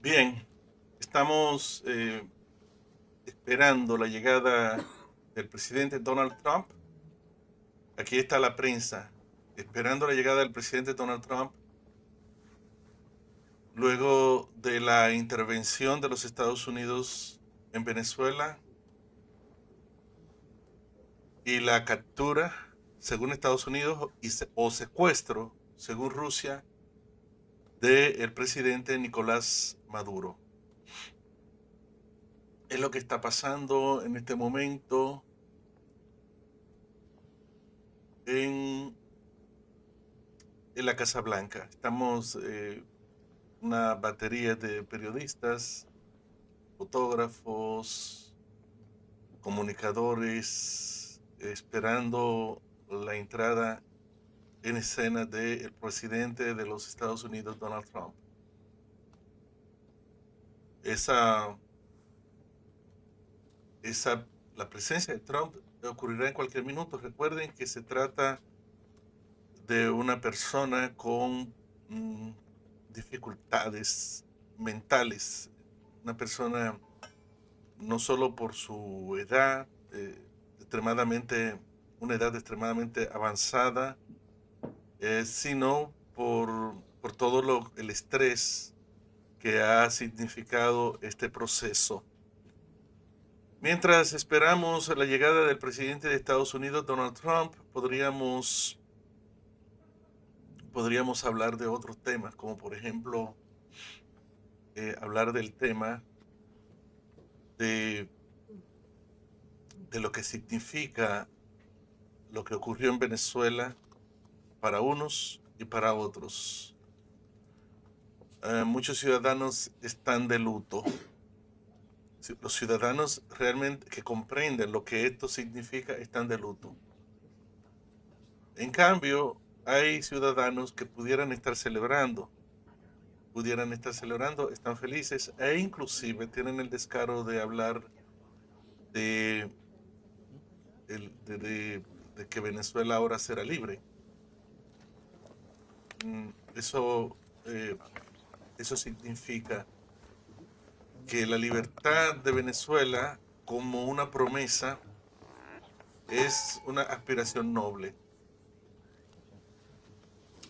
Bien, estamos esperando la llegada del presidente Donald Trump. Aquí está la prensa, esperando la llegada del presidente Donald Trump luego de la intervención de los Estados Unidos en Venezuela y la captura, según Estados Unidos, o secuestro, según Rusia, del presidente Nicolás Maduro. Es lo que está pasando en este momento en, en la Casa Blanca. Estamos una batería de periodistas, fotógrafos, comunicadores, esperando la entrada en escena del presidente de los Estados Unidos, Donald Trump. Esa, la presencia de Trump ocurrirá en cualquier minuto. Recuerden que se trata de una persona con dificultades mentales, una persona no solo por su edad, una edad extremadamente avanzada, sino por todo el estrés que ha significado este proceso. Mientras esperamos la llegada del presidente de Estados Unidos, Donald Trump, podríamos hablar de otros temas, como por ejemplo hablar del tema de, de lo que significa lo que ocurrió en Venezuela para unos y para otros. Muchos ciudadanos están de luto. Los ciudadanos realmente que comprenden lo que esto significa están de luto. En cambio, hay ciudadanos que pudieran estar celebrando, están felices e inclusive tienen el descaro de hablar de, de, de- de que Venezuela ahora será libre. Mm, Eso, eh, eso significa que la libertad de Venezuela como una promesa es una aspiración noble,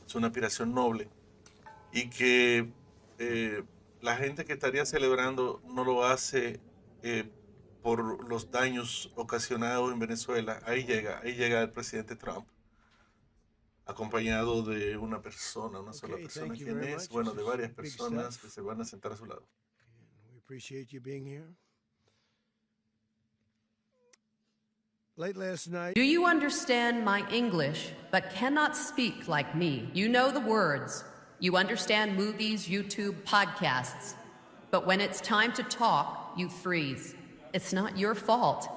es una aspiración noble y que eh, la gente que estaría celebrando no lo hace eh, por los daños ocasionados en Venezuela. Ahí llega el presidente Trump, acompañado de una sola Okay, persona. thank you ¿Quién very es? much. This Bueno, de is varias big personas que stuff. se van a sentar a su lado. And we appreciate you being here. Late last night, Do you understand my English, but cannot speak like me? You know the words. You understand movies, YouTube, podcasts. But when it's time to talk, you freeze. It's not your fault.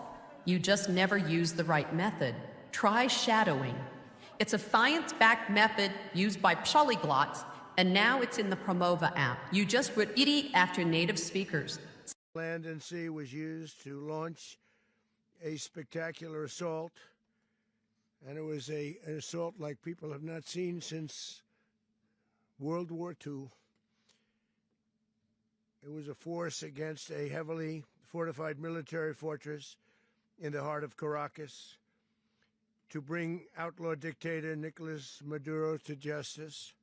You just never use the right method. Try shadowing. It's a science backed method used by polyglots, and now it's in the Promova app. You just put iti after native speakers. land and sea was used to launch a spectacular assault. And it was an assault like people have not seen since World War II. It was a force against a heavily fortified military fortress in the heart of Caracas to bring outlaw dictator Nicolas Maduro to justice.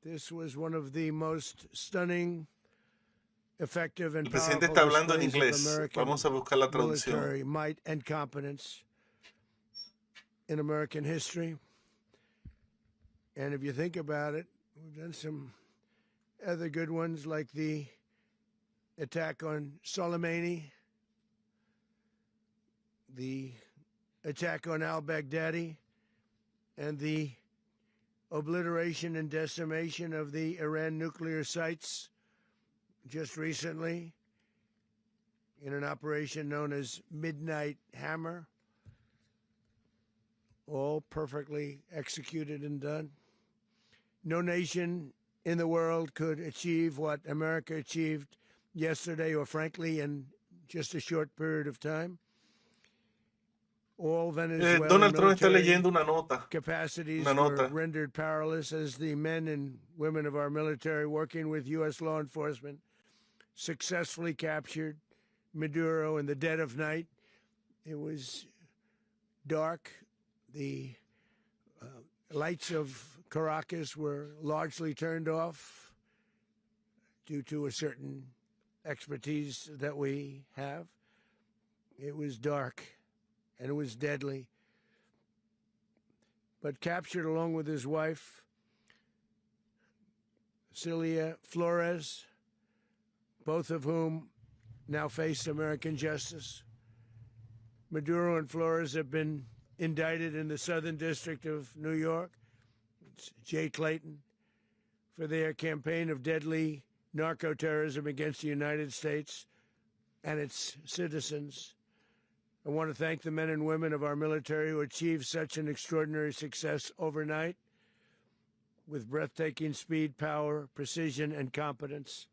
This was one of the most stunning, effective, El and presidente powerful está hablando en displays of inglés. American Vamos a buscar la traducción. military might and competence in American history. And if you think about it, we've done some other good ones like the attack on Soleimani, the attack on al-Baghdadi, and the obliteration and decimation of the Iran nuclear sites just recently in an operation known as Midnight Hammer, all perfectly executed and done. No nation in the world could achieve what America achieved yesterday, or frankly, in just a short period of time. All Venezuelan Donald Trump está military leyendo una nota, capacities una were nota. rendered powerless as the men and women of our military working with U.S. law enforcement successfully captured Maduro in the dead of night. It was dark. The lights of Caracas were largely turned off due to a certain expertise that we have. It was dark and it was deadly. But captured along with his wife, Celia Flores, both of whom now face American justice. Maduro and Flores have been indicted in the Southern District of New York, it's Jay Clayton, for their campaign of deadly narco-terrorism against the United States and its citizens. I want to thank the men and women of our military who achieved such an extraordinary success overnight with breathtaking speed, power, precision, and competence.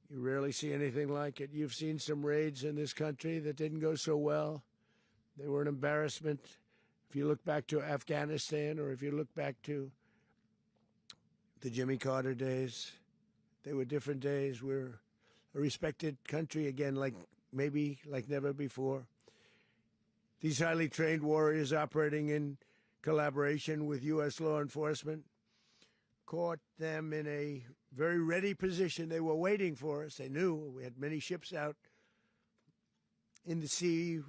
You rarely see anything like it. You've seen some raids in this country that didn't go so well. They were an embarrassment. If you look back to Afghanistan or if you look back to the Jimmy Carter days, they were different days. We're a respected country again, maybe like never before. These highly trained warriors operating in collaboration with U.S. law enforcement caught them in a very ready position. They were waiting for us. They knew we had many ships out in the sea,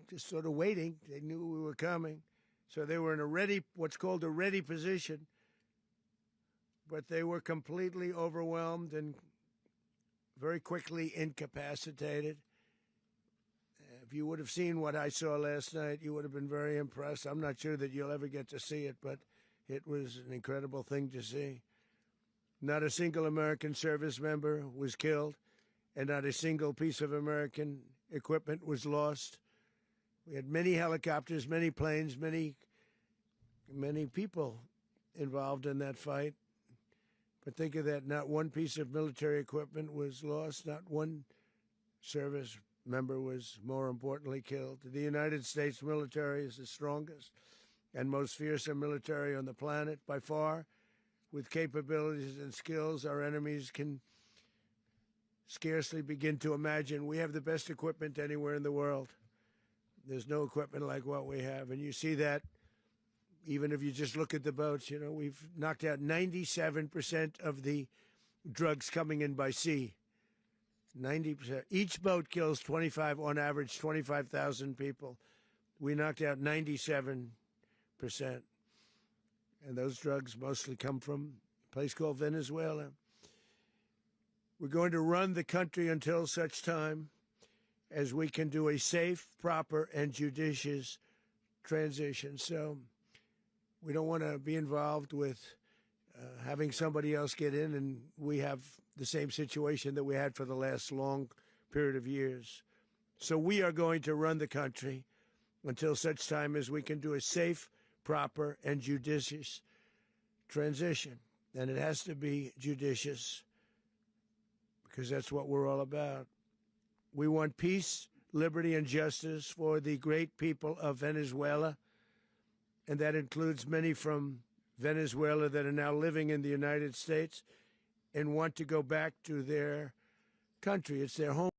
just sort of waiting. They knew we were coming. So they were in what's called a ready position. But they were completely overwhelmed and very quickly incapacitated. If you would have seen what I saw last night, you would have been very impressed. I'm not sure that you'll ever get to see it, but it was an incredible thing to see. Not a single American service member was killed, and not a single piece of American equipment was lost. We had many helicopters, many planes, many people involved in that fight. But think of that, not one piece of military equipment was lost, not one service member was, more importantly, killed. The United States military is the strongest and most fearsome military on the planet by far. With capabilities and skills our enemies can scarcely begin to imagine. We have the best equipment anywhere in the world. There's no equipment like what we have. And you see that even if you just look at the boats. We've knocked out 97% of the drugs coming in by sea. 90%. Each boat kills on average, 25,000 people. We knocked out 97%. And those drugs mostly come from a place called Venezuela. We're going to run the country until such time as we can do a safe, proper, and judicious transition. So we don't want to be involved with having somebody else get in, and we have the same situation that we had for the last long period of years. So we are going to run the country until such time as we can do a safe, proper, and judicious transition. And it has to be judicious because that's what we're all about. We want peace, liberty, and justice for the great people of Venezuela, and that includes many from Venezuela that are now living in the United States and want to go back to their country. It's their home.